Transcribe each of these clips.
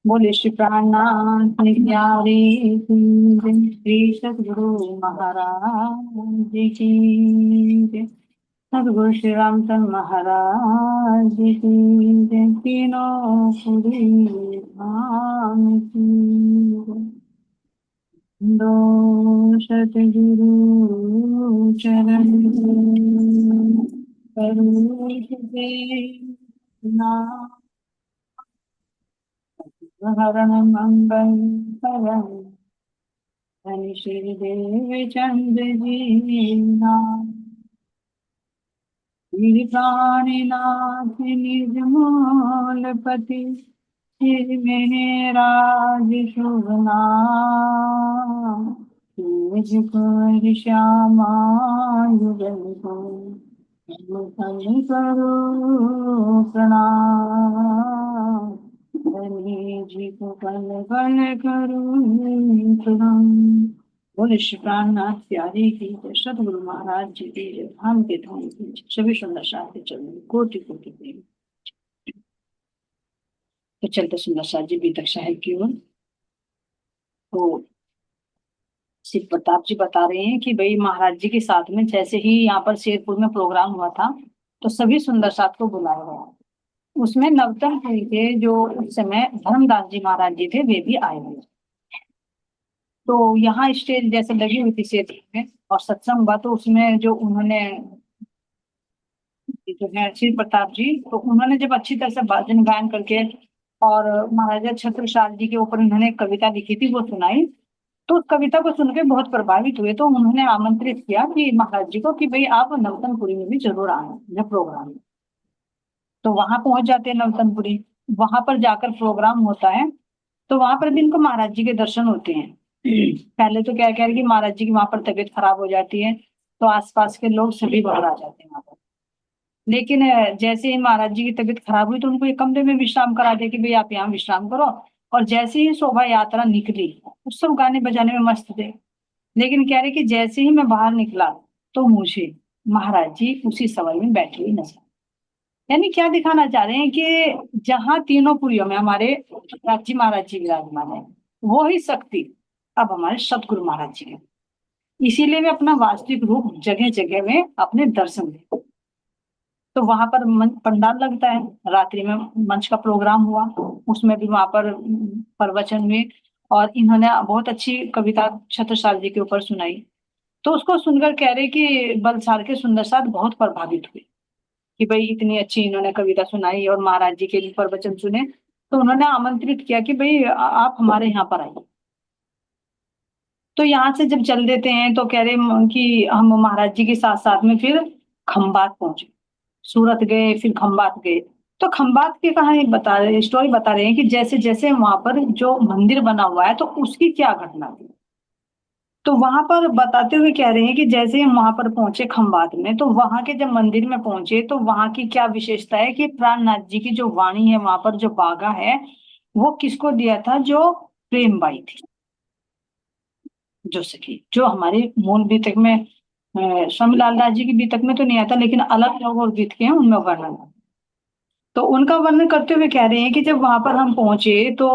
बोले श्री प्राणनाथ प्यारे की जय। श्री सद्गुरु महाराज की जय। सद्गुरु श्री रामचंद्र महाराज की जय। तीनों पुरी धाम की जय। दो सतगुरु चरण करोड़ देना हरण मंगल करण धन श्री देव चंद्र जी नाम। प्राणीनाथ निज मूलपति श्री मेहराज शुभ नाम। निज कर श्यामा युगल को मुखन करो प्रणाम। धनी जी को कल कल करूं प्रणाम। बोले श्री प्राणनाथ प्यारे की जय। सतगुरु महाराज जी की जय। धाम के धाम की जय। सभी सुंदर साथ चरण कोटि कोटि प्रेम। तो चलते सुंदर साथ जी बीतक साहिब की ओर। तो शिव प्रताप जी बता रहे हैं कि भाई महाराज जी के साथ में जैसे ही यहाँ पर शेरपुर में प्रोग्राम हुआ था तो सभी सुंदर साथ को बुलाया गया। उसमें नवतन पुरी के जो उस समय धर्मदास जी महाराज जी थे वे भी आए हुए। तो यहाँ स्टेज जैसे लगी हुई थी शेरपुर में और सत्संग हुआ तो उसमें जो उन्होंने जो है श्री प्रताप जी तो उन्होंने जब अच्छी तरह से भजन गायन करके और महाराजा छत्रसाल जी के ऊपर उन्होंने एक कविता लिखी थी वो सुनाई। तो उस कविता को सुन के बहुत प्रभावित हुए तो उन्होंने आमंत्रित किया कि महाराज जी को कि भाई आप नवतनपुरी में भी जरूर आए जब प्रोग्राम है। तो वहां पहुंच जाते हैं नवतनपुरी। वहां पर जाकर प्रोग्राम होता है तो वहां पर भी इनको महाराज जी के दर्शन होते हैं। पहले तो क्या कह रहे कि महाराज जी की वहां पर तबीयत खराब हो जाती है तो आसपास के लोग सभी बाहर आ जाते हैं वहां पर। लेकिन जैसे ही महाराज जी की तबीयत खराब हुई तो उनको एक कमरे में विश्राम करा दे कि भाई आप यहाँ विश्राम करो। और जैसे ही शोभा यात्रा निकली उस सब गाने बजाने में मस्त थे। लेकिन कह रहे कि जैसे ही मैं बाहर निकला तो मुझे महाराज जी उसी सवारी में बैठे हुए नजर। यानी क्या दिखाना चाह रहे हैं कि जहाँ तीनों पुरियों में हमारे राजी महाराज जी विराजमान है वो ही शक्ति अब हमारे सतगुरु महाराज जी है। इसीलिए वे अपना वास्तविक रूप जगह जगह में अपने दर्शन दें। तो वहां पर पंडाल लगता है। रात्रि में मंच का प्रोग्राम हुआ उसमें भी वहां पर प्रवचन हुए और इन्होंने बहुत अच्छी कविता छत्रसाल जी के ऊपर सुनाई। तो उसको सुनकर कह रहे कि बलसार के सुंदर साथ बहुत प्रभावित हुए कि भाई इतनी अच्छी इन्होंने कविता सुनाई और महाराज जी के भी प्रवचन सुने। तो उन्होंने आमंत्रित किया कि भाई आप हमारे यहाँ पर आइए। तो यहाँ से जब चल देते हैं तो कह रहे कि हम महाराज जी के साथ साथ में फिर खंबात पहुंचे। सूरत गए फिर खंबात गए। तो खंबात की कहानी बता रहे स्टोरी बता रहे हैं कि जैसे जैसे वहां पर जो मंदिर बना हुआ है तो उसकी क्या घटना थी। तो वहां पर बताते हुए कह रहे हैं कि जैसे हम वहां पर पहुंचे खंबात में तो वहां के जब मंदिर में पहुंचे तो वहां की क्या विशेषता है कि प्राणनाथ जी की जो वाणी है वहां पर जो बागा है वो किसको दिया था जो प्रेम बाई थी जो सखी जो हमारे मूल बीतक में स्वामी लालदास जी की बीतक में तो नहीं आता लेकिन अलग लोग और बीत के हैं उनमें वर्णन है। तो उनका वर्णन करते हुए कह रहे हैं कि जब वहां पर हम पहुंचे तो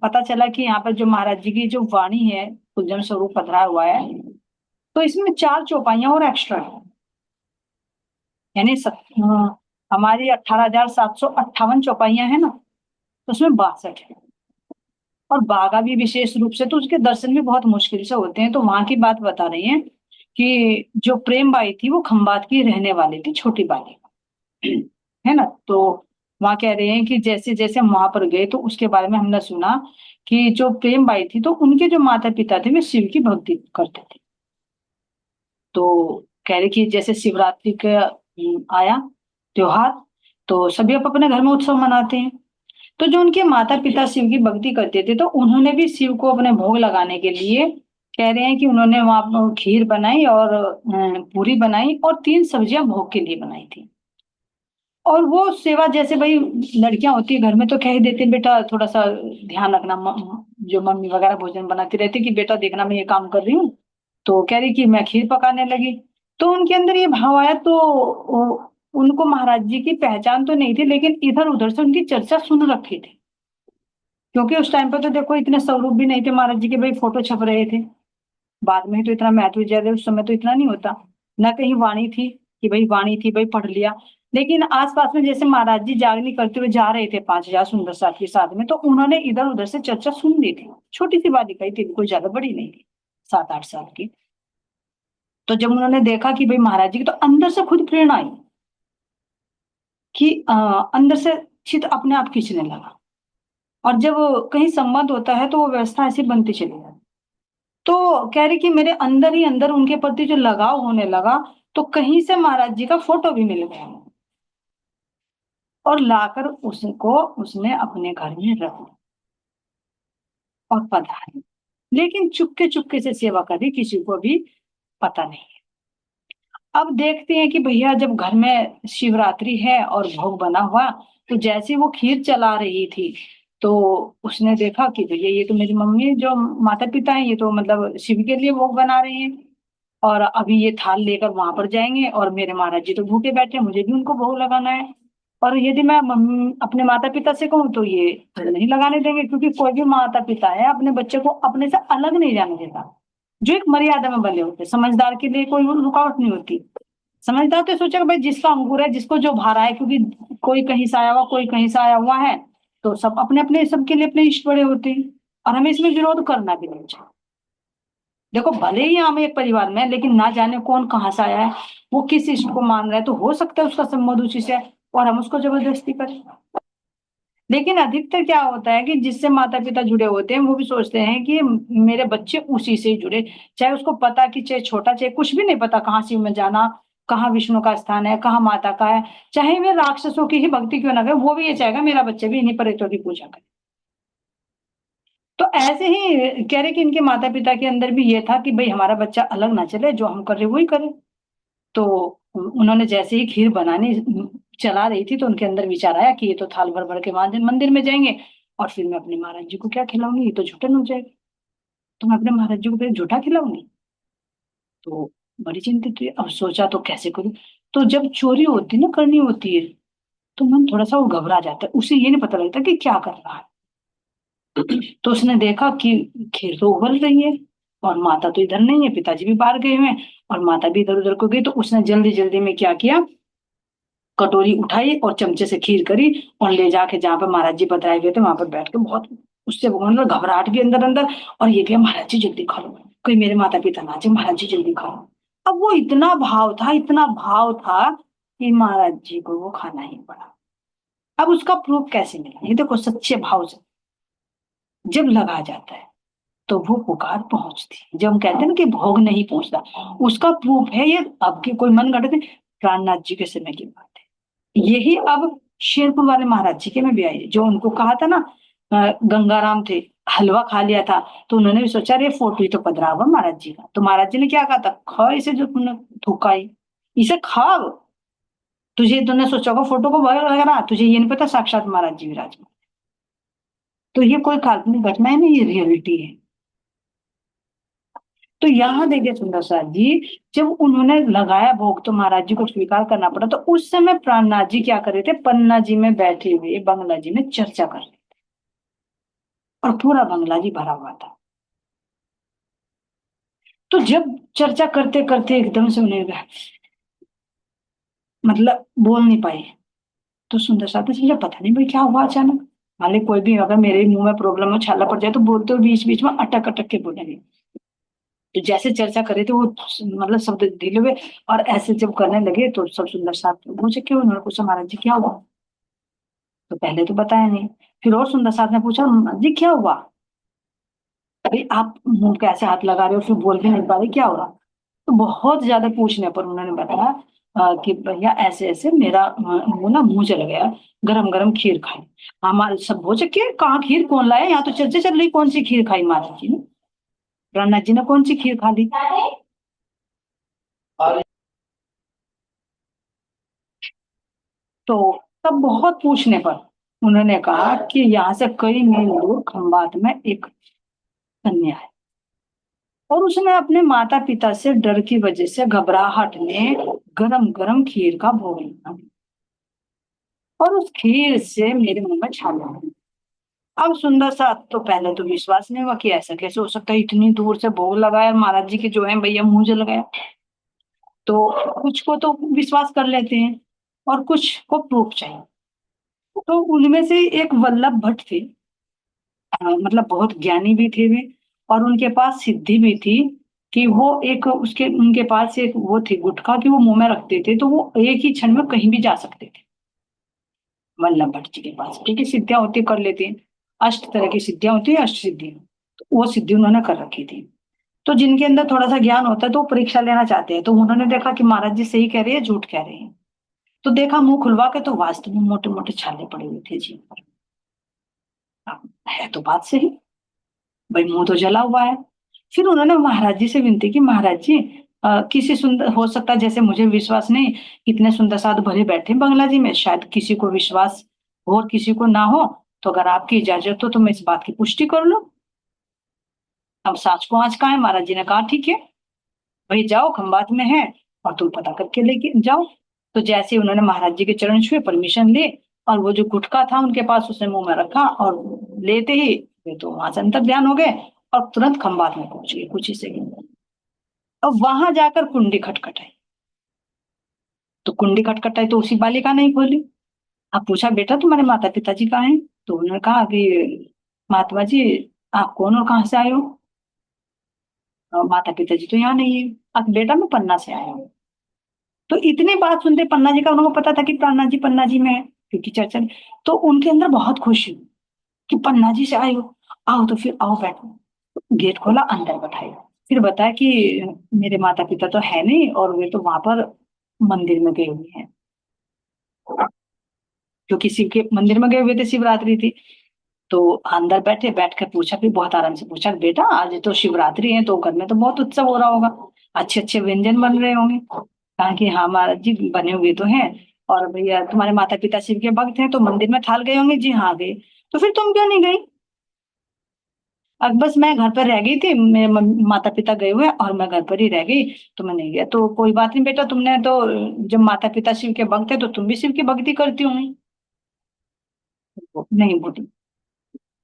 पता चला कि यहाँ पर जो महाराज जी की जो वाणी है कुंजन स्वरूप पधरा हुआ है। तो इसमें चार चौपाइयां और एक्स्ट्रा है। यानी हमारी 18,758 चौपाइयां है ना तो उसमें 62 है। और बागा भी विशेष रूप से तो उसके दर्शन भी बहुत मुश्किल से होते हैं। तो वहां की बात बता रही है कि जो प्रेम बाई थी वो खंबात की रहने वाली थी छोटी बाई है ना। तो वहां कह रहे हैं कि जैसे जैसे हम वहां पर गए तो उसके बारे में हमने सुना कि जो प्रेम बाई थी तो उनके जो माता पिता थे वे शिव की भक्ति करते थे। तो कह रहे कि जैसे शिवरात्रि का आया त्योहार तो सभी अपने घर में उत्सव मनाते हैं। तो जो उनके माता पिता शिव की भक्ति करते थे तो उन्होंने भी शिव को अपने भोग लगाने के लिए कह रहे हैं कि उन्होंने वहां पर खीर बनाई और पूरी बनाई और 3 सब्जियां भोग के लिए बनाई थी। और वो सेवा जैसे भाई लड़कियां होती है घर में तो कह ही देते हैं बेटा थोड़ा सा ध्यान रखना जो मम्मी वगैरह भोजन बनाती रहती कि बेटा देखना मैं ये काम कर रही हूँ। तो कह रही कि मैं खीर पकाने लगी। तो उनके अंदर ये भाव आया तो उनको महाराज जी की पहचान तो नहीं थी लेकिन इधर उधर से उनकी चर्चा सुन रखी थी। क्योंकि उस टाइम पे तो देखो इतने स्वरूप भी नहीं थे महाराज जी के, भाई फोटो छप रहे थे, बाद में ही तो इतना महत्व ज्यादा, उस समय तो इतना नहीं होता। ना कहीं वाणी थी कि भाई वाणी थी भाई पढ़ लिया। लेकिन आसपास में जैसे महाराज जी जागनी करते हुए जा रहे थे 5,000 सुंदर साथ के साथ में, तो उन्होंने इधर उधर से चर्चा सुन ली थी। छोटी सी बालिका ही थी, कोई ज्यादा बड़ी नहीं थी, 7-8 साल की। तो जब उन्होंने देखा कि भाई महाराज जी की, तो अंदर से खुद प्रेरणा आई कि अंदर से चित अपने आप खींचने लगा। और जब कहीं संबंध होता है तो वो व्यवस्था ऐसी बनती चली जाती। तो कह रही कि मेरे अंदर ही अंदर उनके प्रति जो लगाव होने लगा, तो कहीं से महाराज जी का फोटो भी मिल गया और लाकर उसको उसने अपने घर में रख दिया और पधारी। लेकिन चुपके चुपके से सेवा करी, किसी को भी पता नहीं। अब देखते हैं कि भैया जब घर में शिवरात्रि है और भोग बना हुआ, तो जैसे वो खीर चला रही थी, तो उसने देखा कि भैया ये तो मेरी मम्मी जो माता पिता हैं, ये तो मतलब शिव के लिए भोग बना रहे हैं, और अभी ये थाल लेकर वहां पर जाएंगे और मेरे महाराज जी तो भूखे बैठे हैं, मुझे भी उनको भोग लगाना है। और यदि मैं अपने माता पिता से कहूँ तो ये नहीं लगाने देंगे, क्योंकि कोई भी माता पिता है अपने बच्चे को अपने से अलग नहीं जाने देता। जो एक मर्यादा में बने होते, समझदार के लिए कोई रुकावट नहीं होती। समझदार तो सोचेगा भाई जिसका अंकुर है, जिसको जो भा रहा है, क्योंकि कोई कहीं से आया हुआ, कोई कहीं से आया हुआ है, तो सब अपने अपने सबके लिए अपने इष्ट बड़े होते हैं। और हमें इसमें विरोध करना भी नहीं चाहिए। देखो भले ही हम एक परिवार में हैं, लेकिन ना जाने कौन कहाँ से आया है, वो किस इष्ट को मान रहा है, तो हो सकता है उसका संबंध उसी से है और हम उसको जबरदस्ती करें। लेकिन अधिकतर क्या होता है कि जिससे माता पिता जुड़े होते हैं, वो भी सोचते हैं कि मेरे बच्चे उसी से ही जुड़े, चाहे उसको पता कि चाहे छोटा चाहे कुछ भी नहीं पता कहाँ शिव में जाना, कहाँ विष्णु का स्थान है, कहाँ माता का है, चाहे वे राक्षसों की ही भक्ति क्यों ना करे, वो भी ये चाहेगा मेरा बच्चा भी इन्हीं प्रेतों की पूजा करे। तो ऐसे ही कह रहे कि इनके माता पिता के अंदर भी ये था कि भाई हमारा बच्चा अलग ना चले, जो हम कर रहे वही करे। तो उन्होंने जैसे ही खीर बनानी चला रही थी, तो उनके अंदर विचार आया कि ये तो थाल भर भर के मंदिर मंदिर में जाएंगे, और फिर मैं अपने महाराज जी को क्या खिलाऊंगी, ये तो झूठन हो जाएगा। तो मैं अपने महाराज जी को फिर झूठा खिलाऊंगी। तो बड़ी चिंतित हुई, अब सोचा तो कैसे करूं। तो जब चोरी होती ना करनी होती है, तो मन थोड़ा सा वो घबरा जाता है, उसे ये नहीं पता लगता कि क्या कर रहा है। तो उसने देखा कि खीर तो उबल रही है और माता तो इधर नहीं है, पिताजी भी बाहर गए हुए हैं और माता भी इधर उधर को गई। तो उसने जल्दी जल्दी में क्या किया, कटोरी उठाई और चमचे से खीर करी और ले जाके जहाँ पे महाराज जी बतराए गए थे वहां पर बैठ के बहुत उससे भगवान में घबराहट भी अंदर अंदर, और ये भी महाराज जी जल्दी खा लो, कोई मेरे माता पिता ना जाए, महाराज जी जल्दी खा लो। अब वो इतना भाव था, इतना भाव था कि महाराज जी को वो खाना ही पड़ा। अब उसका प्रूफ कैसे मिला, ये देखो सच्चे भाव से जब लगा जाता है तो वो पुकार पहुंचती है। जब हम कहते हैं ना कि भोग नहीं पहुंचता, उसका प्रूफ है ये। अब की कोई मन घड़त है, प्राणनाथ जी के समय की बात है यही। अब शेरपुर वाले महाराज जी के में भी आई, जो उनको कहा था ना, गंगाराम थे, हलवा खा लिया था, तो उन्होंने भी सोचा अरे फोटो ही तो पधरा हुआ महाराज जी का, तो महाराज जी ने क्या कहा था, खा इसे जो तुमने थूका, इसे खा अब। तुझे तुमने सोचा होगा फोटो को बड़ा लग रहा, तुझे ये नहीं पता साक्षात महाराज जी विराजमान। तो ये कोई काल्पनिक घटना है नहीं, ये रियलिटी है। तो यहाँ देखिए सुंदर साथ जी, जब उन्होंने लगाया भोग तो महाराज जी को स्वीकार करना पड़ा। तो उस समय प्राणनाथ जी क्या कर रहे थे, पन्ना जी में बैठे हुए बंगला जी में चर्चा कर रहे थे, और पूरा बंगला जी भरा हुआ था। तो जब चर्चा करते करते एकदम से उन्हें मतलब बोल नहीं पाए, तो सुंदर साथ जी समझा पता नहीं भाई क्या हुआ अचानक। मान ली कोई भी अगर मेरे मुंह में प्रॉब्लम हो, छाला पड़ जाए, तो बोलते हो बीच बीच में अटक अटक के बोलेंगे। तो जैसे चर्चा कर रहे थे वो मतलब शब्द ढीले हुए, और ऐसे जब करने लगे तो सब सुंदर साथ मुझे क्यों, उन्होंने पूछा महाराज जी क्या हुआ, तो पहले तो बताया नहीं। फिर और सुंदर साथ ने पूछा महाराज जी क्या हुआ, अभी आप मुंह पे ऐसे हाथ लगा रहे हो, फिर बोल भी नहीं पा रहे, क्या हो रहा। तो बहुत ज्यादा पूछने पर उन्होंने बताया कि भैया ऐसे ऐसे मेरा वो ना मुंह चला गया, गरम गरम खीर खाई। हमारे सब हो चुके कहाँ खीर कौन लाया, यहाँ तो चर्चा चल रही कौन सी खीर खाई महाराज जी ने, राणा जी ने कौन सी खीर खा ली। तो तब बहुत पूछने पर उन्होंने कहा कि यहाँ से कई मील दूर खंबात में एक कन्या है, और उसने अपने माता पिता से डर की वजह से घबराहट में गरम गरम खीर का भोग लिया, और उस खीर से मेरे मुंह में छाले आ गए। अब सुंदर सा तो पहले तो विश्वास नहीं हुआ कि ऐसा कैसे हो सकता है, इतनी दूर से भोग लगाया महाराज जी के जो है भैया मुंह जल गया। तो कुछ को तो विश्वास कर लेते हैं और कुछ को प्रूफ चाहिए। तो उनमें से एक वल्लभ भट्ट थे, मतलब बहुत ज्ञानी भी थे वे, और उनके पास सिद्धि भी थी कि वो एक उसके उनके पास एक वो थी गुटखा कि वो मुंह में रखते थे तो वो एक ही क्षण में कहीं भी जा सकते थे। वल्लभ भट्ट जी के पास ठीक है सिद्धियां होती कर लेते हैं, अष्ट तरह की सिद्धियां होती है, अष्ट सिद्धि, तो वो सिद्धि उन्होंने कर रखी थी। तो जिनके अंदर थोड़ा सा ज्ञान होता है तो वो परीक्षा लेना चाहते हैं, तो उन्होंने देखा कि महाराज जी सही कह रहे हैं झूठ कह रहे हैं। तो देखा मुंह खुलवा के तो वास्तव में मोटे मोटे छाले पड़े हुए थे जी पर। अब है तो बात सही, भाई मुंह तो जला हुआ है। फिर उन्होंने महाराज जी से विनती की, महाराज जी किसी सुंदर हो सकता है जैसे मुझे विश्वास नहीं, इतने सुंदर साधु भरे बैठे हैं बंगला जी में, शायद किसी को विश्वास हो और किसी को ना हो, तो अगर आपकी इजाजत हो तो मैं इस बात की पुष्टि कर लूं। अब सांच को आंच कहाँ है, महाराज जी ने कहा ठीक है भाई जाओ खंबात में है और तुम पता करके लेके जाओ। तो जैसे ही उन्होंने महाराज जी के चरण छुए परमिशन ली, और वो जो गुटखा था उनके पास उसने मुंह में रखा और लेते ही वे तो वहां से अंतर ध्यान हो गए और तुरंत खंबात में पहुंच गए कुछ ही सेकंड में। अब वहां जाकर कुंडी खटखटाई, तो कुंडी खटखटाई तो उसी बालिका ने ही खोली। अब पूछा बेटा तुम्हारे माता पिताजी कहाँ हैं, तो उन्होंने कहा कि महात्मा जी आप कौन और कहाँ से आए हो। माता पिताजी तो यहाँ नहीं है। अब बेटा मैं पन्ना से आया हूँ। तो इतनी बात सुनते पन्ना जी का उनको पता था कि पन्ना जी में है क्योंकि चर्चा में। तो उनके अंदर बहुत खुशी हुई कि पन्ना जी से आए हो, आओ तो फिर आओ बैठो। गेट खोला अंदर बैठाया, फिर बताया कि मेरे माता पिता तो है नहीं और वे तो वहां पर मंदिर में गए हुए हैं, क्योंकि शिव के मंदिर में गए हुए थे, शिवरात्रि थी। तो अंदर बैठे, बैठ कर पूछा, फिर बहुत आराम से पूछा बेटा आज तो शिवरात्रि है तो घर में तो बहुत उत्सव हो रहा होगा, अच्छे अच्छे व्यंजन बन रहे होंगे। कहा कि हाँ महाराज जी बने हुए तो हैं, और भैया तुम्हारे माता पिता शिव के भक्त हैं तो मंदिर में थाल गए होंगे, जी हाँ गए। तो फिर तुम क्यों नहीं गई। अब बस मैं घर पर रह गई थी, मेरे माता पिता गए हुए और मैं घर पर ही रह गई, तो मैं नहीं गया। तो कोई बात नहीं बेटा, तुमने तो जब माता पिता शिव के भक्त है तो तुम भी शिव की भक्ति करती होंगी। नहीं बोली,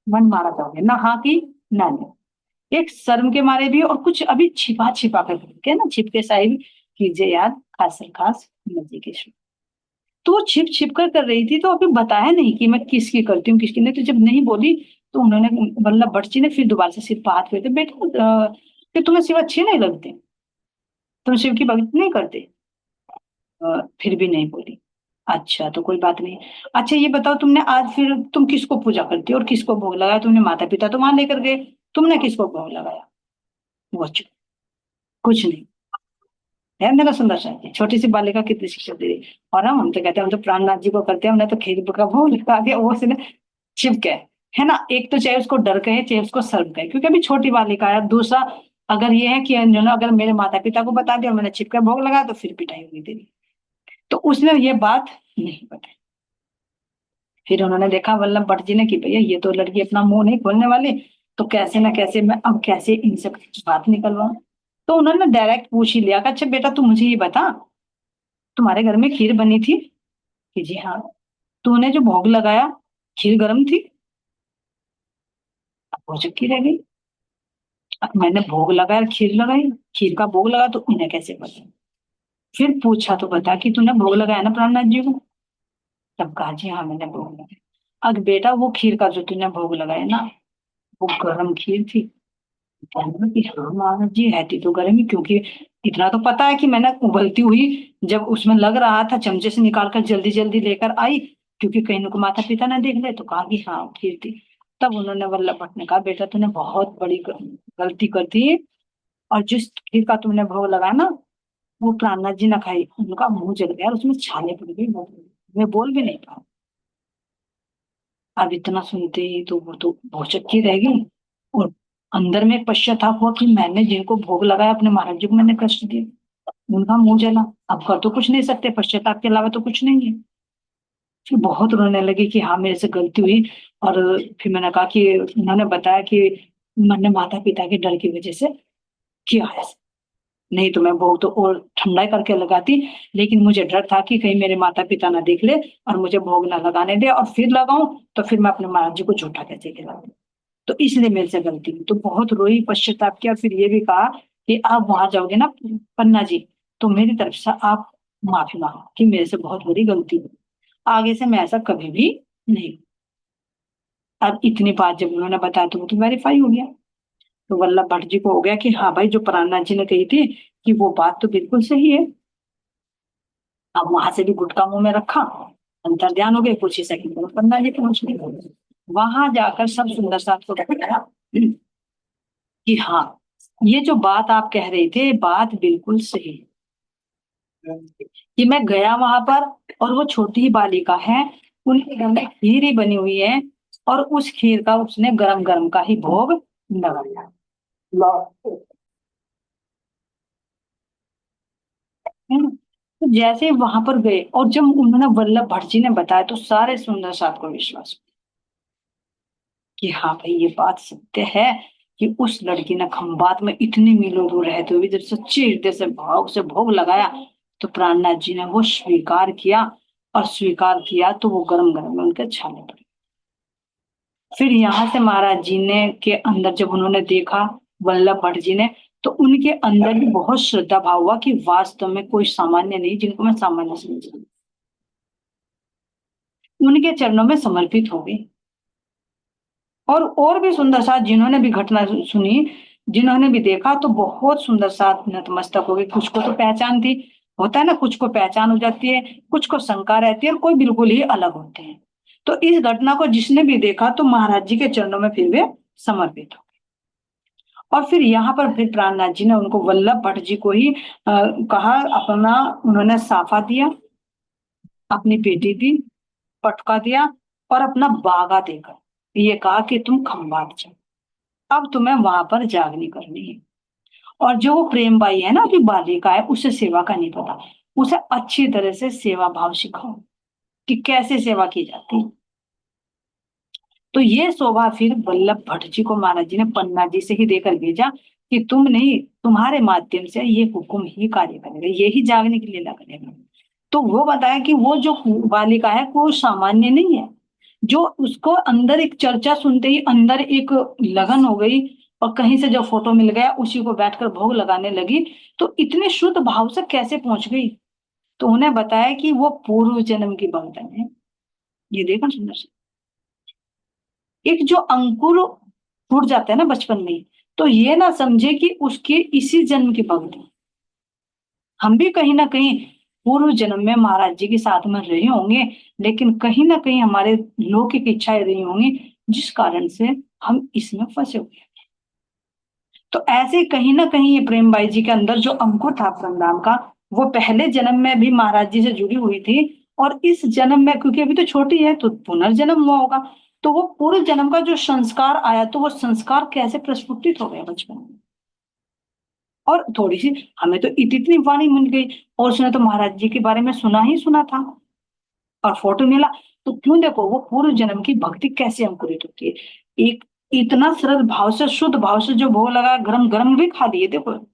मन मारा जाओगे ना, हाँ की ना नहीं। एक शर्म के मारे भी और कुछ अभी छिपा छिपा कर के ना, छिपके साहिब कीजिए याद खास खास मजे के शुरू। तो वो छिप छिप कर रही थी तो अभी बताया नहीं कि मैं किसकी करती हूँ किसकी नहीं। तो जब नहीं बोली तो उन्होंने, वल्लभ भट्ट जी ने फिर दोबारा से सिर पे हाथ फेरते, बेटा फिर तुम्हें शिव अच्छे नहीं लगते, तुम शिव की भक्ति नहीं करते। फिर भी नहीं बोली। अच्छा तो कोई बात नहीं। अच्छा ये बताओ तुमने आज फिर तुम किसको पूजा करती हो और किसको भोग लगाया, तुमने माता पिता तो वहां लेकर गए, तुमने किसको भोग लगाया। वो चुप, कुछ नहीं। है मेरा सुंदर सा छोटी सी बालिका कितनी शिक्षा दे रही। और हम तो कहते हैं हम तो प्राणनाथ जी को करते हैं, हमने तो खीर का भोग लगा दिया, वो उसने शिव के है ना। एक तो चाहे उसको डर कहे चाहे उसको शर्म कहे, क्योंकि अभी छोटी बालिका है। दूसरा अगर ये है कि जो ना अगर मेरे माता पिता को बता दिया और मैंने छिप का भोग लगाया तो फिर पिटाई होगी तेरी। तो उसने ये बात नहीं बताई। फिर उन्होंने देखा वल्लभ भट्ट जी ने कि भैया ये तो लड़की अपना मुंह नहीं खोलने वाली, तो कैसे ना कैसे मैं अब कैसे इनसे बात निकलवाऊं। तो उन्होंने डायरेक्ट पूछ ही लिया कि अच्छा बेटा तू मुझे ये बता, तुम्हारे घर में खीर बनी थी, कि जी हाँ। तूने जो भोग लगाया खीर गर्म थी। अब वो चुपकी रह गई। अब मैंने भोग लगाया खीर लगाई, खीर का भोग लगा तो इन्हें कैसे पता। फिर पूछा तो बता कि तूने भोग लगाया ना प्राणनाथ जी को। तब कहा जी हाँ मैंने भोग लगाया। अब बेटा वो खीर का जो तूने भोग लगाया ना, वो गर्म खीर थी। कहने लगा कि हाँ महाराज जी है थी तो गर्म ही, क्योंकि इतना तो पता है कि मैंने उबलती हुई जब उसमें लग रहा था चमचे से निकाल कर जल्दी जल्दी लेकर आई, क्योंकि कहीं को माता पिता ने देख ले। तो कहा कि हाँ खीर थी। तब उन्होंने वल्लभ भट्ट ने कहा बेटा तूने बहुत बड़ी गलती कर दी है, और जिस खीर का तुमने भोग लगाया ना वो प्राणनाथ जी ने खाई, उनका मुंह जल गया और उसमें छाले पड़ गई, मैं बोल भी नहीं पाऊँ। अब इतना सुनते ही तो वो तो भौचक्की रह गई, और अंदर में पश्चाताप हुआ कि मैंने जिनको भोग लगाया अपने महाराज जी को मैंने कष्ट दिया, उनका मुंह जला। अब कर तो कुछ नहीं सकते, पश्चाताप के अलावा तो कुछ नहीं है। फिर बहुत रोने लगी कि हाँ मेरे से गलती हुई। और फिर मैंने कहा कि उन्होंने बताया कि मैंने माता पिता के डर की वजह से किया है। नहीं तो मैं भोग तो और ठंडा करके लगाती, लेकिन मुझे डर था कि कहीं मेरे माता पिता ना देख ले और मुझे भोग ना लगाने दे, और फिर लगाऊं तो फिर मैं अपने महाराज जी को झूठा कैसे खिलाऊं। तो इसलिए मेरे से गलती हुई, तो बहुत रोई, पश्चाताप किया, फिर ये भी कहा कि आप वहां जाओगे ना पन्ना जी, तो मेरी तरफ से आप माफी मांगो कि मेरे से बहुत बड़ी गलती हुई, आगे से मैं ऐसा कभी भी नहीं। अब इतनी बात जब उन्होंने बताया तो वो तो वेरीफाई हो गया। तो वल्लभ भट्ट जी को हो गया कि हाँ भाई, जो प्राणनाथ जी ने कही थी कि वो बात तो बिल्कुल सही है। अब वहां से भी गुटखा मुंह में रखा, अंतर ध्यान हो गए, कुछ ही सेकंड में पन्ना जी पहुंच गए। वहां जाकर सब सुंदर साथ को बताया कि हाँ, ये जो बात आप कह रहे थे बात बिल्कुल सही है। कि मैं गया वहां पर, और वो छोटी ही बालिका है, उनके घर में खीर ही बनी हुई है, और उस खीर का उसने गरम गरम का ही भोग लगाया। तो जैसे ही वहां पर गए और जब उन्होंने वल्लभ भट्ट जी ने बताया तो सारे सुंदर साथ को विश्वास हुआ कि हाँ भाई, ये बात सत्य है कि उस लड़की ने खंबात में इतनी मीलों दूर रहते हुए जब सच्चे हृदय से भाव से भोग लगाया, तो प्राणनाथ जी ने वो स्वीकार किया, और स्वीकार किया तो वो गरम गरम में उनके छाले पड़े। फिर यहाँ से महाराज जी ने के अंदर जब उन्होंने देखा, वल्लभ भट्ट जी ने, तो उनके अंदर भी बहुत श्रद्धा भाव हुआ कि वास्तव में कोई सामान्य नहीं, जिनको मैं सामान्य समझती, उनके चरणों में समर्पित हो गई। और भी सुंदर साथ जिन्होंने भी घटना सुनी, जिन्होंने भी देखा, तो बहुत सुंदर साथ नतमस्तक हो गए। कुछ को तो पहचान थी, होता है ना, कुछ को पहचान हो जाती है, कुछ को शंका रहती है, और कोई बिल्कुल ही अलग होते हैं। तो इस घटना को जिसने भी देखा तो महाराज जी के चरणों में फिर वे समर्पित हो। और फिर यहाँ पर फिर प्राणनाथ जी ने उनको, वल्लभ भट्ट जी को ही कहा, अपना उन्होंने साफा दिया, अपनी पेटी दी, पटका दिया, और अपना बागा देकर ये कहा कि तुम खंबात जाओ, अब तुम्हें वहां पर जागनी करनी है। और जो वो प्रेम बाई है ना, अभी बालिका है, उसे सेवा का नहीं पता, उसे अच्छी तरह से सेवा भाव सिखाओ कि कैसे सेवा की जाती है। तो ये शोभा फिर वल्लभ भट्ट जी को महाराज जी ने पन्ना जी से ही देकर भेजा कि तुम नहीं, तुम्हारे माध्यम से ये हुक्म ही कार्य करेगा, यही जागने के लिए लगेगा। तो वो बताया कि वो जो बालिका है वो सामान्य नहीं है, जो उसको अंदर एक चर्चा सुनते ही अंदर एक लगन हो गई, और कहीं से जो फोटो मिल गया उसी को बैठकर भोग लगाने लगी, तो इतने शुद्ध भाव से कैसे पहुंच गई। तो उन्हें बताया कि वो पूर्व जन्म की बंधन है। ये देखा सुंदर से, एक जो अंकुर फूट जाता है ना बचपन में, तो ये ना समझे कि उसके इसी जन्म की भक्ति, हम भी कहीं ना कहीं पूर्व जन्म में महाराज जी के साथ में रहे होंगे, लेकिन कहीं ना कहीं हमारे लौकिक इच्छाएं रही होंगी, जिस कारण से हम इसमें फंसे हुए। तो ऐसे कहीं ना कहीं ये प्रेम बाई जी के अंदर जो अंकुर था परमधाम का, वो पहले जन्म में भी महाराज जी से जुड़ी हुई थी, और इस जन्म में क्योंकि अभी तो छोटी है तो पुनर्जन्म हुआ होगा, तो वो पूर्व जन्म का जो संस्कार आया, तो वो संस्कार कैसे प्रस्फुटित हो गया बचपन में। और थोड़ी सी हमें तो इतनी वाणी मिल गई, और उसने तो महाराज जी के बारे में सुना ही सुना था, और फोटो मिला, तो क्यों देखो वो पूर्व जन्म की भक्ति कैसे अंकुरित होती है। एक इतना सरल भाव से, शुद्ध भाव से जो भोग लगा, गरम गरम भी खा लिए देखो।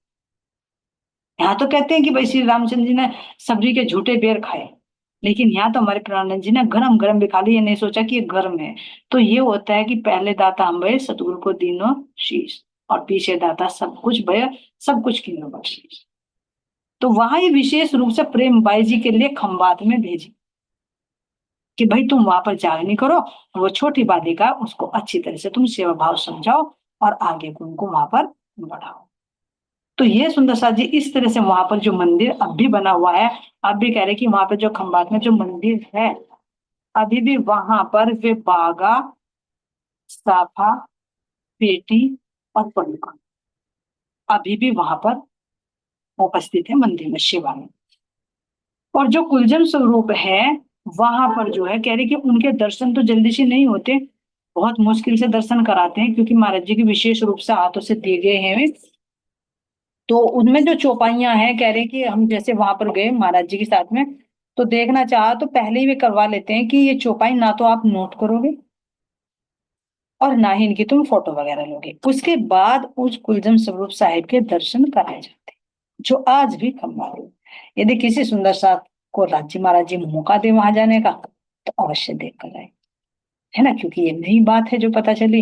यहाँ तो कहते हैं कि भाई श्री रामचंद्र जी ने सबरी के झूठे बेर खाए, लेकिन यहाँ तो हमारे प्राणनाथ जी ने गरम गरम भी खा लिए, नहीं सोचा कि ये गर्म है। तो ये होता है कि पहले दाता हम भय सतगुरु को दीनो शीश, और पीछे दाता सब कुछ भय, सब कुछ कीनो बख्शीश। तो वहां ये विशेष रूप से प्रेम बाई जी के लिए खंबात में भेजी कि भाई तुम वहां पर जागनी करो, और वो छोटी बालिका उसको अच्छी तरह से तुम सेवा भाव समझाओ, और आगे को उनको वहां पर बढ़ाओ। तो ये सुंदर सा जी इस तरह से वहां पर जो मंदिर अब भी बना हुआ है, आप भी कह रहे कि वहां पर जो खंबात में जो मंदिर है, अभी भी वहां पर वे बागा, साफा, पेटी और पड़ुका अभी भी वहां पर उपस्थित है मंदिर में, शिवा में। और जो कुलजन स्वरूप है, वहां पर जो है, कह रहे कि उनके दर्शन तो जल्दी से नहीं होते, बहुत मुश्किल से दर्शन कराते हैं, क्योंकि महाराज जी की विशेष रूप से हाथों से दिए गए हैं वे। तो उनमें जो चौपाइयां हैं, कह रहे कि हम जैसे वहां पर गए महाराज जी के साथ में, तो देखना चाहा तो पहले ही वे करवा लेते हैं कि ये चौपाई ना तो आप नोट करोगे, और ना ही इनकी तुम फोटो वगैरह लोगे, उसके बाद उस कुलजम स्वरूप साहिब के दर्शन कराए जाते हैं। जो आज भी खंबा है। यदि किसी सुंदर साथ को राज्य महाराज जी मौका दे वहां जाने का तो अवश्य देख कर आए, है ना, क्योंकि ये नई बात है जो पता चली।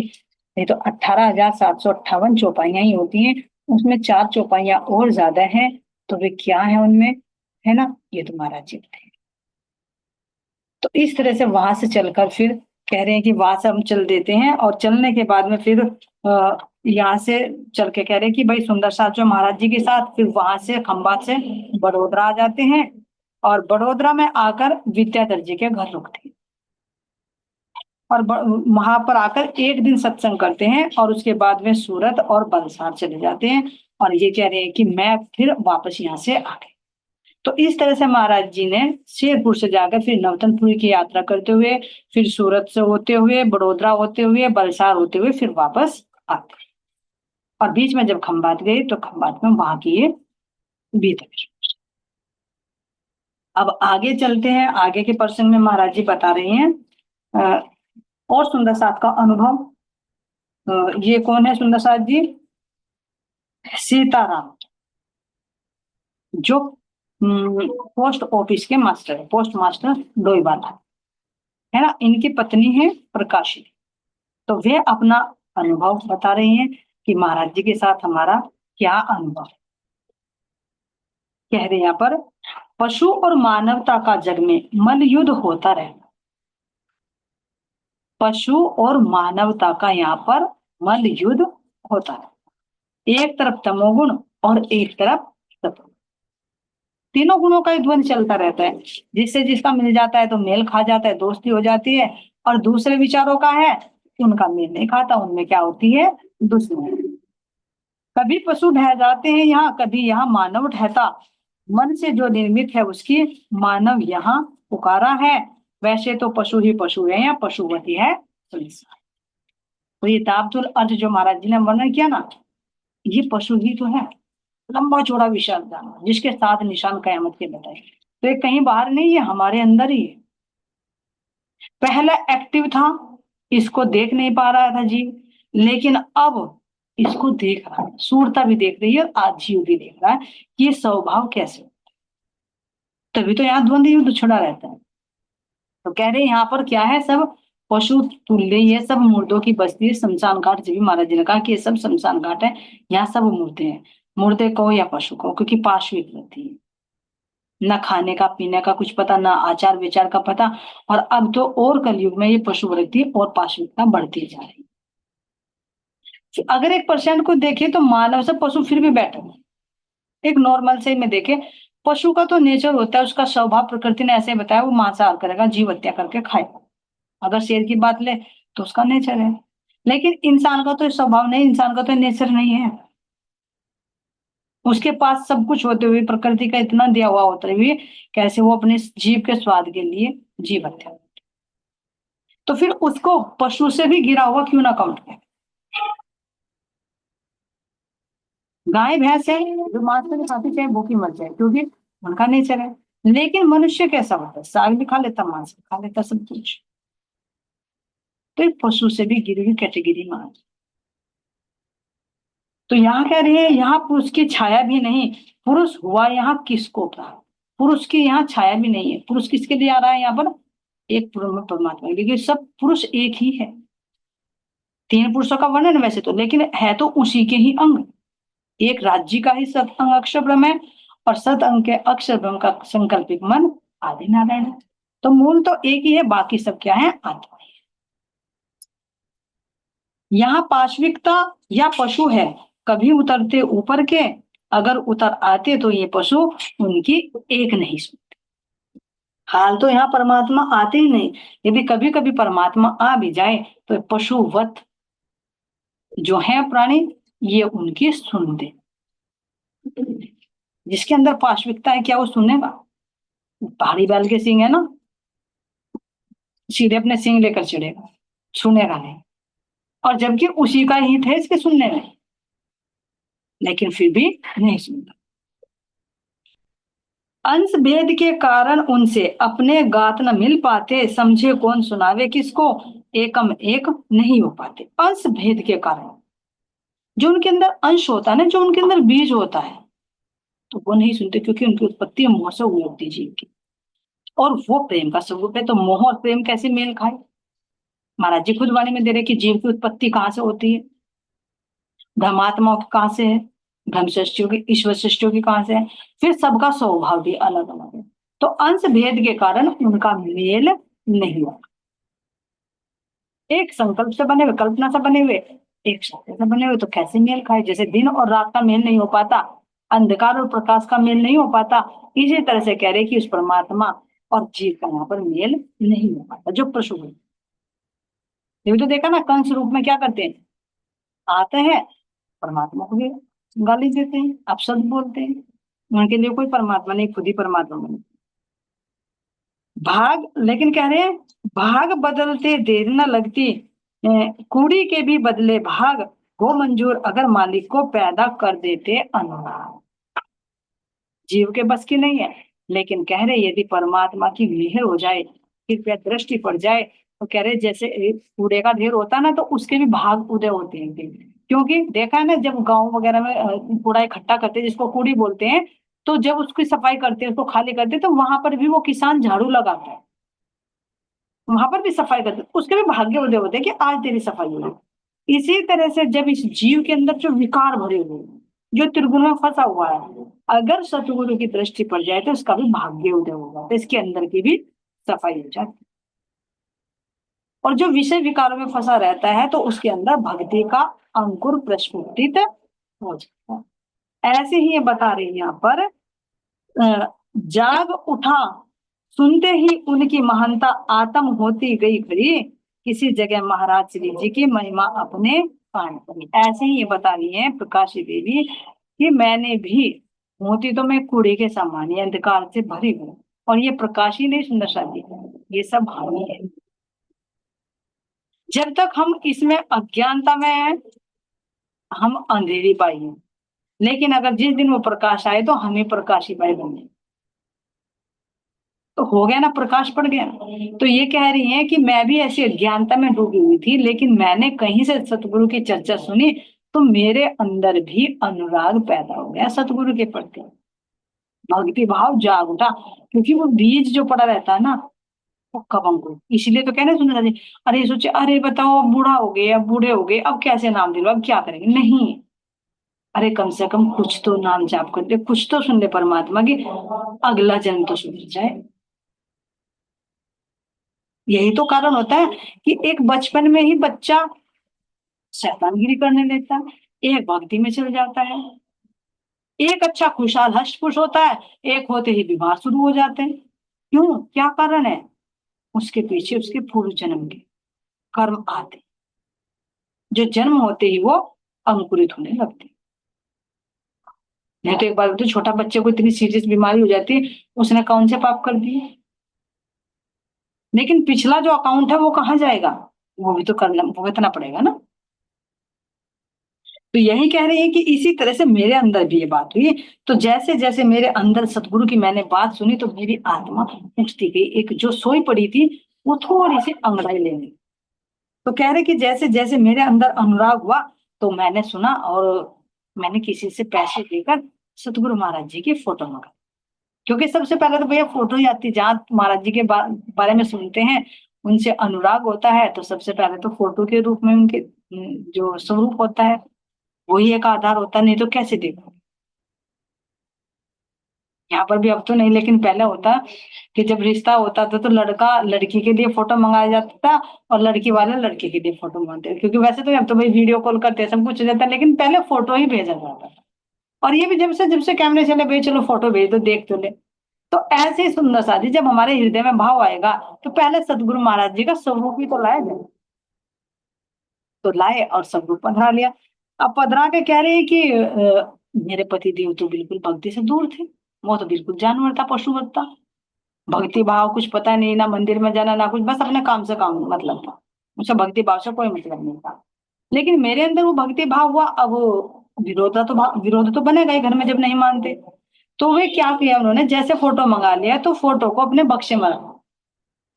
नहीं तो 18,758 चौपाइयां ही होती हैं, उसमें 4 चौपाइयां और ज्यादा हैं। तो वे क्या है उनमें, है ना, ये तो महाराज जी थे। तो इस तरह से वहां से चलकर फिर कह रहे हैं कि वहां से हम चल देते हैं, और चलने के बाद में फिर यहाँ से चल के कह रहे हैं कि भाई सुंदर साथ जो महाराज जी के साथ फिर वहां से खंबात से बड़ोदरा आ जाते हैं, और बड़ोदरा में आकर विद्याधर जी के घर रुकते हैं, और वहां पर आकर एक दिन सत्संग करते हैं, और उसके बाद में सूरत और बलसार चले जाते हैं। और ये कह रहे हैं कि मैं फिर वापस यहाँ से आ गए। तो इस तरह से महाराज जी ने शेरपुर से जाकर फिर नवतनपुर की यात्रा करते हुए, फिर सूरत से होते हुए, बड़ोदरा होते हुए, बलसार होते हुए फिर वापस आते। और बीच में जब खंबात गए तो खंबात में वहां की ये बीत है। अब आगे चलते हैं, आगे के प्रसंग में महाराज जी बता रहे हैं अ, और सुंदर साथ का अनुभव। ये कौन है सुंदर साथ जी? सीताराम, जो पोस्ट ऑफिस के मास्टर है, पोस्ट मास्टर डोईवाला, है ना। इनकी पत्नी है प्रकाशी। तो वे अपना अनुभव बता रहे हैं कि महाराज जी के साथ हमारा क्या अनुभव है। कह रहे हैं यहाँ पर, पशु और मानवता का जग में मल युद्ध होता रहता। पशु और मानवता का यहाँ पर मल युद्ध होता है। एक तरफ तमोगुण और एक तरफ सतोगुण, तीनों गुणों का ही द्वंद चलता रहता है। जिससे जिसका मिल जाता है तो मेल खा जाता है, दोस्ती हो जाती है। और दूसरे विचारों का है कि उनका मेल नहीं खाता, उनमें क्या होती है, दुश्मनी। कभी पशु ढह जाते हैं यहाँ, कभी यहाँ मानव ढहता। मन से जो निर्मित है उसकी मानव यहाँ पुकारा है। वैसे तो पशु ही पशु है, या पशुवती है संसार। तो ये ताबतुल अर्थ जो महाराज जी ने वर्णन किया ना, ये पशु ही तो है। लंबा चौड़ा विशाल जानवर जिसके साथ निशान कयामत के बताए। तो ये कहीं बाहर नहीं है, हमारे अंदर ही है। पहले एक्टिव था, इसको देख नहीं पा रहा था जीव, लेकिन अब इसको देख रहा है, सूरता भी देख रही है और आज जीव भी देख रहा है कि ये स्वभाव कैसे। तभी तो यहाँ द्वंद्व युद्ध छुड़ा रहता है। तो कह रहे हैं यहाँ पर क्या है, सब पशु तुल्य, ये सब मुर्दों की बस्ती है। शमशान घाट, जब भी महाराज जी ने कहा कि ये सब शमशान घाट है, यहाँ सब मुर्दे हैं। मुर्दे कहो या पशु कहो, क्योंकि पाशविक रहती है, न खाने का पीने का कुछ पता, न आचार विचार का पता। और अब तो और कलयुग में ये पशु वृत्ति और पाशविकता बढ़ती जा रही है। अगर 1% को देखें तो मानव से पशु फिर भी बेटर है। एक नॉर्मल से में देखे, पशु का तो नेचर होता है, उसका स्वभाव प्रकृति ने ऐसे बताया, वो मांसाहार करेगा, जीव हत्या करके खाएगा। अगर शेर की बात ले तो उसका नेचर है। लेकिन इंसान का तो स्वभाव नहीं, इंसान का तो नेचर नहीं है। उसके पास सब कुछ होते हुए, प्रकृति का इतना दिया हुआ होते हुए, कैसे वो अपने जीव के स्वाद के लिए जीव हत्या। तो फिर उसको पशु से भी गिरा हुआ क्यों ना काउंट करें। गाय भैंस है जो मांस नहीं खाती, चाहे भूखी मर जाए, क्योंकि उनका नेचर है। लेकिन मनुष्य कैसा होता है, साग भी खा लेता, मांस भी खा लेता, सब कुछ। तो एक पशु से भी गिरी हुई कैटेगरी में। तो यहाँ कह रहे हैं, यहाँ पुरुष की छाया भी नहीं। पुरुष हुआ यहाँ किसको प्राप्त, पुरुष की यहाँ छाया भी नहीं है। पुरुष किसके लिए आ रहा है यहाँ पर, एक पुरुष परमात्मा, लेकिन सब पुरुष एक ही है। 3 पुरुषों का वर्णन वैसे तो, लेकिन है तो उसी के ही अंग। एक राज्य का ही सत अंग अक्षर ब्रह्म है, और सत अंग के अक्षर ब्रह्म का संकल्पित मन आदि नारायण है। तो मूल तो एक ही है, बाकी सब क्या है, आत्मा। यहाँ पाश्विकता या पशु है, कभी उतरते ऊपर के, अगर उतर आते तो ये पशु उनकी एक नहीं सुनते। हाल तो यहाँ परमात्मा आते ही नहीं। यदि कभी कभी परमात्मा आ भी जाए तो पशुवत जो है प्राणी, ये उनकी सुनते। जिसके अंदर पाश्विकता है, क्या वो सुनेगा? पहाड़ी बैल के सींग है ना, सीधे अपने सींग लेकर चढ़ेगा, सुनेगा नहीं। और जबकि उसी का हित है इसके सुनने में, लेकिन फिर भी नहीं सुनता। अंश भेद के कारण उनसे अपने गात न मिल पाते, समझे कौन सुनावे किसको, एकम एक नहीं हो पाते। अंश भेद के कारण, जो उनके अंदर अंश होता है ना, जो उनके अंदर बीज होता है, तो वो नहीं सुनते, क्योंकि उनकी उत्पत्ति मोह से हुई होती है जीव की, और वो प्रेम का स्वरूप है। तो मोह और प्रेम कैसे मेल खाए? महाराज जी खुद वाणी में दे रहे कि जीव की उत्पत्ति कहाँ से होती है, धर्मात्माओं की कहाँ से है, धर्म सृष्टियों की, ईश्वर सृष्टियों की कहाँ से है, फिर सबका स्वभाव भी अलग अलग है। तो अंश भेद के कारण उनका मेल नहीं हुआ। एक संकल्प से बने हुए, कल्पना से बने हुए, एक सत्य से बने हुए, तो कैसे मेल खाए? जैसे दिन और रात का मेल नहीं हो पाता, अंधकार और प्रकाश का मेल नहीं हो पाता, इसी तरह से कह रहे कि उस परमात्मा और जीव का यहाँ पर मेल नहीं हो पाता। जो प्रश्न हुए, ये भी तो देखा ना, कंस रूप में क्या करते हैं, आते हैं, परमात्मा को भी गाली देते हैं, अपशब्द बोलते हैं। उनके लिए कोई परमात्मा नहीं, खुद ही परमात्मा बने। भाग, लेकिन कह रहे हैं भाग बदलते देर न लगती, कुड़ी के भी बदले भाग वो मंजूर, अगर मालिक को पैदा कर देते अनुराग। जीव के बस की नहीं है, लेकिन कह रहे यदि परमात्मा की मेहर हो जाए, कृपया दृष्टि पड़ जाए, तो कह रहे जैसे एक कूड़े का ढेर होता है ना, तो उसके भी भाग उदय होते हैं। क्योंकि देखा है ना, जब गांव वगैरह में कूड़ा इकट्ठा करते हैं, जिसको कूड़ी बोलते हैं, तो जब उसकी सफाई करते हैं, उसको खाली करते हैं, तो वहां पर भी वो किसान झाड़ू लगाता है, वहां पर भी सफाई करते हैं, उसके भी भाग्य उदय होते हैं कि आज तेरी सफाई होगी। इसी तरह से जब इस जीव के अंदर जो विकार भरे हुए हैं, जो त्रिगुण में फंसा हुआ है, अगर सतगुरु की दृष्टि पड़ जाए तो उसका भी भाग्य उदय होगा, तो इसके अंदर की भी सफाई हो जाती है। और जो विषय विकारों में फंसा रहता है, तो उसके अंदर भक्ति का अंकुर प्रस्फुटित हो जाता है। ऐसे ही ये बता रही है यहाँ पर, जाग उठा सुनते ही उनकी महानता आत्म होती गई खड़ी, किसी जगह महाराज श्री जी की महिमा अपने कान पड़ी। ऐसे ही ये बता रही है प्रकाशी देवी कि मैंने भी, मोती तो मैं कूड़े के समान ही अंधकार से भरी हूँ, और ये प्रकाशी नहीं सुंदर शादी, ये सब हम ही है। जब तक हम इसमें अज्ञानता में है, हम अंधेरी पाई है, लेकिन अगर जिस दिन वो प्रकाश आए तो हमें प्रकाशी पाए बने, तो हो गया ना, प्रकाश पड़ गया। तो ये कह रही है कि मैं भी ऐसी अज्ञानता में डूबी हुई थी, लेकिन मैंने कहीं से सतगुरु की चर्चा सुनी, तो मेरे अंदर भी अनुराग पैदा हो गया सतगुरु के प्रति, भक्ति भाव जाग उठा। क्योंकि वो बीज जो पड़ा रहता है ना, वो कब अंकुर, इसलिए तो कहने सुंदर जी, अरे सोचे अरे बताओ बूढ़ा हो गए, अब बूढ़े हो गए, अब कैसे नाम दिलो, अब क्या करेंगे, नहीं, अरे कम से कम कुछ तो नाम जाप करते, कुछ तो सुन ले परमात्मा की, अगला जन्म तो सुधर जाए। यही तो कारण होता है कि एक बचपन में ही बच्चा शैतानगिरी करने लगता है, एक भक्ति में चल जाता है, एक अच्छा खुशहाल हष्ट पुष्ट होता है, एक होते ही विवाह शुरू हो जाते हैं। क्यों, क्या कारण है? उसके पीछे उसके पूर्व जन्म के कर्म आते, जो जन्म होते ही वो अंकुरित होने लगते। नहीं तो एक बार तो छोटा बच्चे को इतनी सीरियस बीमारी हो जाती है, उसने कौन से पाप कर दिए, लेकिन पिछला जो अकाउंट है वो कहाँ जाएगा, वो भी तो करना, भुगतना पड़ेगा ना। तो यही कह रहे हैं कि इसी तरह से मेरे अंदर भी ये बात हुई। तो जैसे जैसे मेरे अंदर सतगुरु की मैंने बात सुनी, तो मेरी आत्मा उठती गई, एक जो सोई पड़ी थी वो थोड़ी सी अंगड़ाई लेने। तो कह रहे कि जैसे जैसे मेरे अंदर अनुराग हुआ, तो मैंने सुना, और मैंने किसी से पैसे देकर सतगुरु महाराज जी की फोटो मंगाई। क्योंकि सबसे पहले तो भैया फोटो ही आती, जहाँ महाराज जी के बारे में सुनते हैं, उनसे अनुराग होता है, तो सबसे पहले तो फोटो के रूप में उनके जो स्वरूप होता है, वही एक आधार होता है, नहीं तो कैसे देखो। यहाँ पर भी अब तो नहीं, लेकिन पहले होता कि जब रिश्ता होता था, तो लड़का लड़की के लिए फोटो मंगाया जाता था, और लड़की वाले लड़के के लिए फोटो मंगाते थे। क्योंकि वैसे तो अब तो भाई वीडियो कॉल करते हैं, सब कुछ हो जाता है, लेकिन पहले फोटो ही भेजा जाता था। और ये भी जब से कैमरे चले, भाई चलो फोटो भेज दो, देख तो ले। तो ऐसे ही सुंदर साथी, जब हमारे हृदय में भाव आएगा, तो पहले सदगुरु महाराज जी का स्वरूप ही तो लाया जाए। तो लाए और स्वरूप पधरा लिया। अब पधरा के कह रहे हैं कि मेरे पति देव तो बिल्कुल भक्ति से दूर थे, वो तो बिल्कुल जानवर था, पशुवत था, भक्ति भाव कुछ पता नहीं, ना मंदिर में जाना ना कुछ, बस अपने काम से काम मतलब था, मुझे भक्ति भाव से कोई मतलब नहीं था। लेकिन मेरे अंदर वो भक्ति भाव हुआ, अब वो विरोध तो बनेगा ही घर में जब नहीं मानते। तो वे क्या किया उन्होंने, जैसे फोटो मंगा लिया, तो फोटो को अपने बक्से में रखा,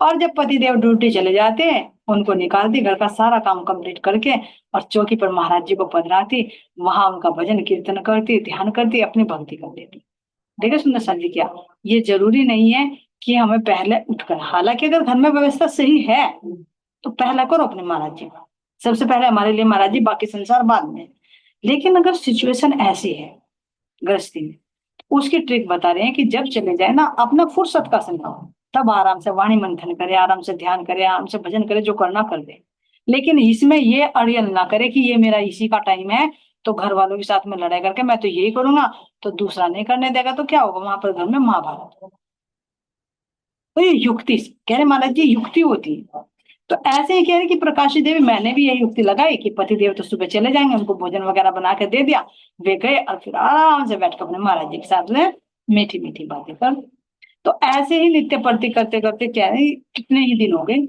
और जब पतिदेव ड्यूटी चले जाते हैं, उनको निकालती, घर का सारा काम कंप्लीट करके, और चौकी पर महाराज जी को पधराती, वहां उनका भजन कीर्तन करती, ध्यान करती, अपनी भक्ति कर देती। देखिए सुंदर साथ जी क्या, ये जरूरी नहीं है कि हमें पहले उठकर, हालांकि अगर घर में व्यवस्था सही है तो पहला करो अपने महाराज जी का, सबसे पहले हमारे लिए महाराज जी, बाकी संसार बाद में। लेकिन अगर सिचुएशन ऐसी है गृहस्थी में, उसकी ट्रिक बता रहे हैं कि जब चले जाए ना, अपना फुर्सत का समय हो, तब आराम से वाणी मंथन करे, आराम से ध्यान करे, आराम से भजन करे, जो करना कर दे। लेकिन इसमें ये अड़ियल ना करे कि ये मेरा इसी का टाइम है, तो घर वालों के साथ में लड़ाई करके मैं तो यही करूंगा, तो दूसरा नहीं करने देगा, तो क्या होगा वहां पर, घर में महाभारत होगा। तो ये युक्ति कह रहे महाराज जी, युक्ति होती है। तो ऐसे ही कह रहे कि प्रकाशी देवी, मैंने भी यही युक्ति लगाई कि पति देव तो सुबह चले जाएंगे, उनको भोजन वगैरह बना के दे दिया, वे गए और फिर आराम से बैठ कर अपने महाराज जी के साथ में मीठी मीठी बातें कर। तो ऐसे ही नित्य प्रति करते करते क्या है, कितने ही दिन हो गए,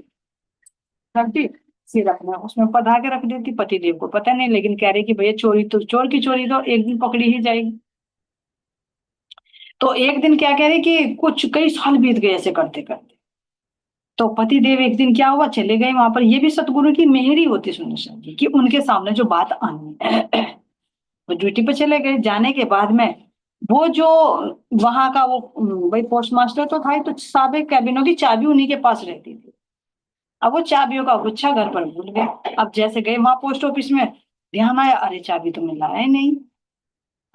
करती फिर अपने उसमें पधा के रख देती, पति देव को पता नहीं, लेकिन कह रही कि भैया चोरी तो, चोर की चोरी तो एक दिन पकड़ी ही जाएगी। तो एक दिन क्या कह रही कि कुछ कई साल बीत गए ऐसे करते करते। तो पति देव एक दिन क्या हुआ, चले गए वहां पर, ये भी सतगुरु की मेहर ही होती सुनो जी, कि उनके सामने जो बात आनी है। वो ड्यूटी पे चले गए, जाने के बाद में वो जो वहां का वो भाई पोस्ट मास्टर तो था ही, तो सारे कैबिनों की चाबी उन्हीं के पास रहती थी। अब वो चाबियों का गुच्छा घर पर भूल गए। अब जैसे गए वहां पोस्ट ऑफिस में, ध्यान आया, अरे चाबी तो मिला है नहीं।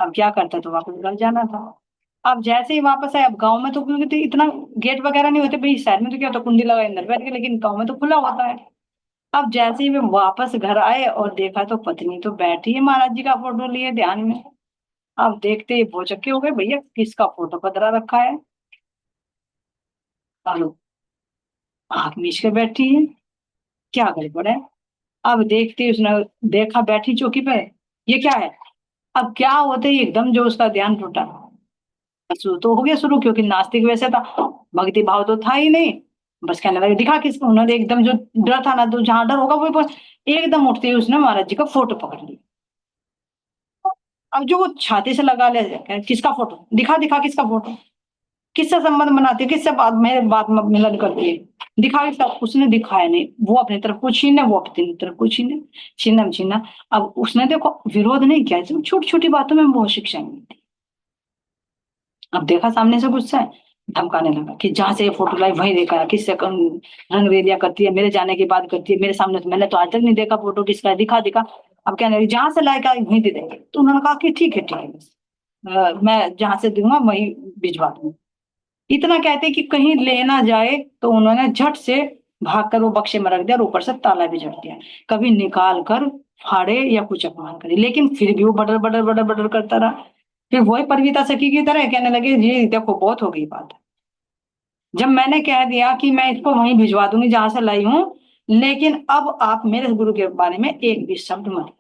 अब क्या करता, तो वापस घर जाना था। अब जैसे ही वापस आए, अब गांव में तो क्योंकि तो इतना गेट वगैरह नहीं होते भाई, शहर में तो क्या होता, कुंडी लगा अंदर बैठ के, लेकिन गाँव में तो खुला होता है। अब जैसे ही वे वापस घर आए और देखा, तो पत्नी तो बैठी है महाराज जी का फोटो लिए ध्यान में। अब देखते ही भौचक्के हो गए, भैया किसका फोटो पधरा रखा है, हेलो, आंख मीच के बैठी है, क्या गड़बड़ है। अब देखते ही उसने देखा बैठी चौकी पे, ये क्या है। अब क्या होते ही एकदम जो उसका ध्यान टूटा, शुरू तो हो गया शुरू, क्योंकि नास्तिक वैसे था, भक्ति भाव तो था ही नहीं। बस कहने लगे दिखा किसको, उन्होंने एकदम जो डर था ना, तो जहां डर होगा वो एकदम उठते ही उसने महाराज जी का फोटो पकड़ लिया। अब जो वो छाती से लगा ले, किसका फोटो दिखा, दिखा किसका फोटो, किससे संबंध बनाती है, किससे बात मेरे बात में मिलन करती है, दिखा किसका। उसने दिखाया नहीं, वो अपनी तरफ को छीने, वो अपनी तरफ को छीने, छीना छीना। अब उसने देखो विरोध नहीं किया, छोटी छोटी बातों में वो शिक्षा मिलती। अब देखा सामने से गुस्सा है, धमकाने लगा कि जहां से ये फोटो लाई वहीं देखा है, किससे रंग रेलिया करती है, मेरे जाने के बाद करती है, मेरे सामने तो मैंने तो आज तक नहीं देखा फोटो किसका है, दिखा दिखा। अब कहने लगी जहां से लाएगा वहीं दे देंगे, तो उन्होंने कहा कि ठीक है बस, मैं जहां से दूंगा वहीं भिजवा दूंगा। इतना कहते कि कहीं ले ना जाए, तो उन्होंने झट से भाग कर वो बक्से में रख दिया और ऊपर से ताला भी झट दिया, कभी निकाल कर फाड़े या कुछ अपमान करे, लेकिन फिर भी वो बडर बडर बडर बडर करता रहा। फिर वही परिवीता सखी की तरह कहने लगे, जी देखो बहुत हो गई बात, जब मैंने कह दिया कि मैं इसको वहीं भिजवा दूंगी जहां से लाई हूं, लेकिन अब आप मेरे गुरु के बारे में एक भी शब्द मत,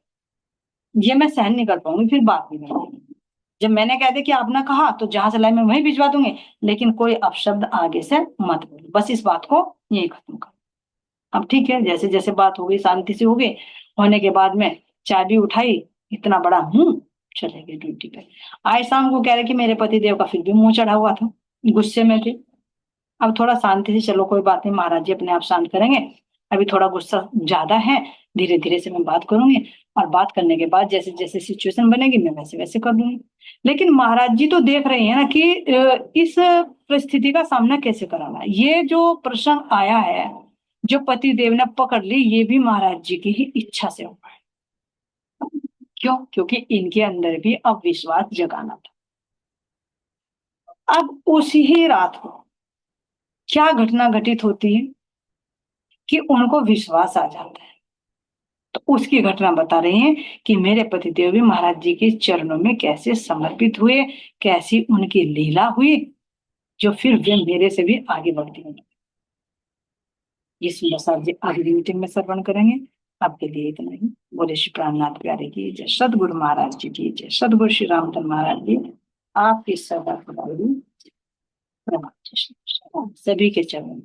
ये मैं सहन नहीं कर पाऊंगी, फिर बात नहीं करूंगी। जब मैंने कह दिया कि आपने कहा तो जहां से लाई मैं वहीं भिजवा दूंगी, लेकिन कोई अपशब्द आगे से मत बोलो, बस इस बात को यही खत्म करो। अब ठीक है, जैसे जैसे बात हो गई, शांति से हो गई, होने के बाद में चाबी उठाई, इतना बड़ा चले गए ड्यूटी पे। आज शाम को कह रहे कि मेरे पति देव का फिर भी मुंह चढ़ा हुआ था, गुस्से में थे। अब थोड़ा शांति से, चलो कोई बात नहीं, महाराज जी अपने आप शांत करेंगे, अभी थोड़ा गुस्सा ज्यादा है, धीरे धीरे से मैं बात करूंगी, और बात करने के बाद जैसे जैसे सिचुएशन बनेगी मैं वैसे वैसे कर दूंगी। लेकिन महाराज जी तो देख रहे हैं ना कि इस परिस्थिति का सामना कैसे कराना है। ये जो प्रसंग आया है, जो पति देव ने पकड़ ली, ये भी महाराज जी की ही इच्छा से हुआ है। क्यों, क्योंकि इनके अंदर भी अविश्वास जगाना था। अब उसी ही रात को क्या घटना घटित होती है कि उनको विश्वास आ जाता है। तो उसकी घटना बता रहे हैं कि मेरे पतिदेव भी महाराज जी के चरणों में कैसे समर्पित हुए, कैसी उनकी लीला हुई, जो फिर वे मेरे से भी आगे बढ़ती हैं। ये सुंदर जी अगली मीटिंग में श्रवण करेंगे। आपके लिए इतना ही। बोले श्री प्राणनाथ प्यारे की जय, सदगुरु महाराज जी की जय, सदगुरु श्री रामचंद्र महाराज जी आपकी सदा खुदाई प्रणाम। सभी के चरण